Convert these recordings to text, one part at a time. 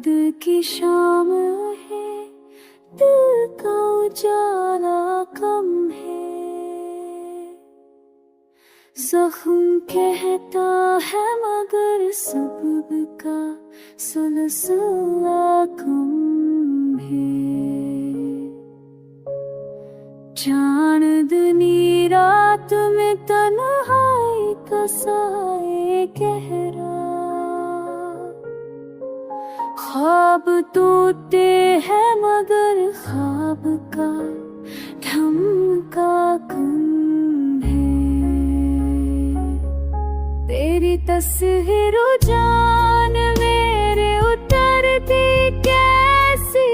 चांद की शाम है, दिल का उजाला कम है। जख्म कहता है मगर सबका सिलसिला कम है। चांदनी रात में तन्हाई का साए गहरा, ख्वाब टूटे हैं मगर ख्वाब का ढमका कम है। तेरी तस्वीर जान मेरे उतरती कैसी,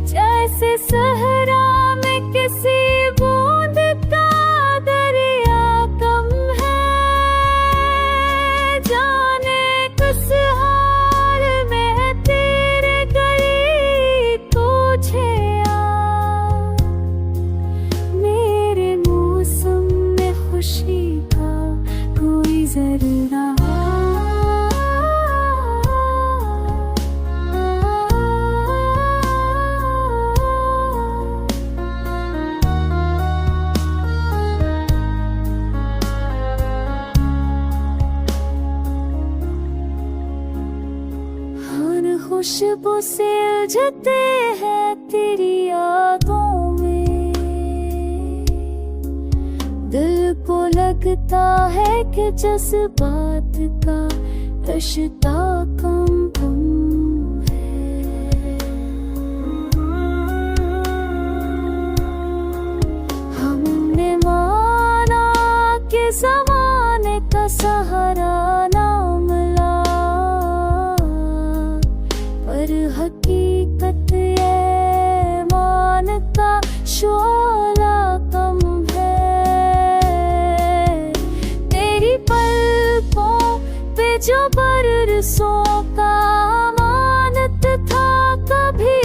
जैसे सहरा में किसी बूंद का दरिया कम है। जाने किस हाल में तेरे करीब तुझे आ, मेरे मौसम में खुशी का कोई जर्रा। खुशबू से उलझते हैं तेरी यादों में, दिल को लगता है कि जज्बात का रिश्ता कम है। हमने माना कि ज़माने का सहारा ना मिला, पर हकीकत ये मान का शोला कम है। तेरी पलकों पे जो बरसों का अमानत था कभी,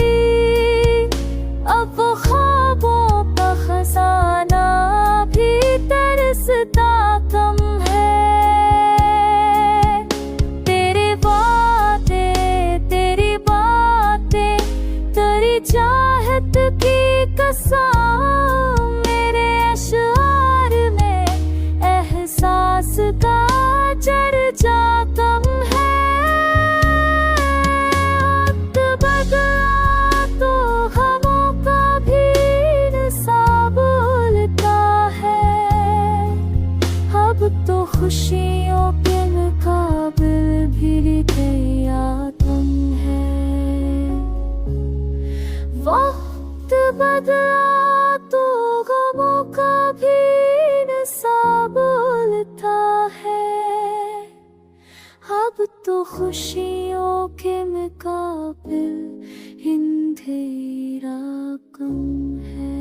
अब वो ख्वाबों का खजाना भी तरसता कम है। चाहत की कसम मेरे अशआर में एहसास का चर्चा कम है। वक्त बदला तो गमों का भी नशा बोलता है, अब तो खुशियों के मुकाबिल भी गया तुम है। वक्त बदला तो गमों का भी नशा बोलता है, अब तो खुशियों के मुकाबिल अंधेरा कम है।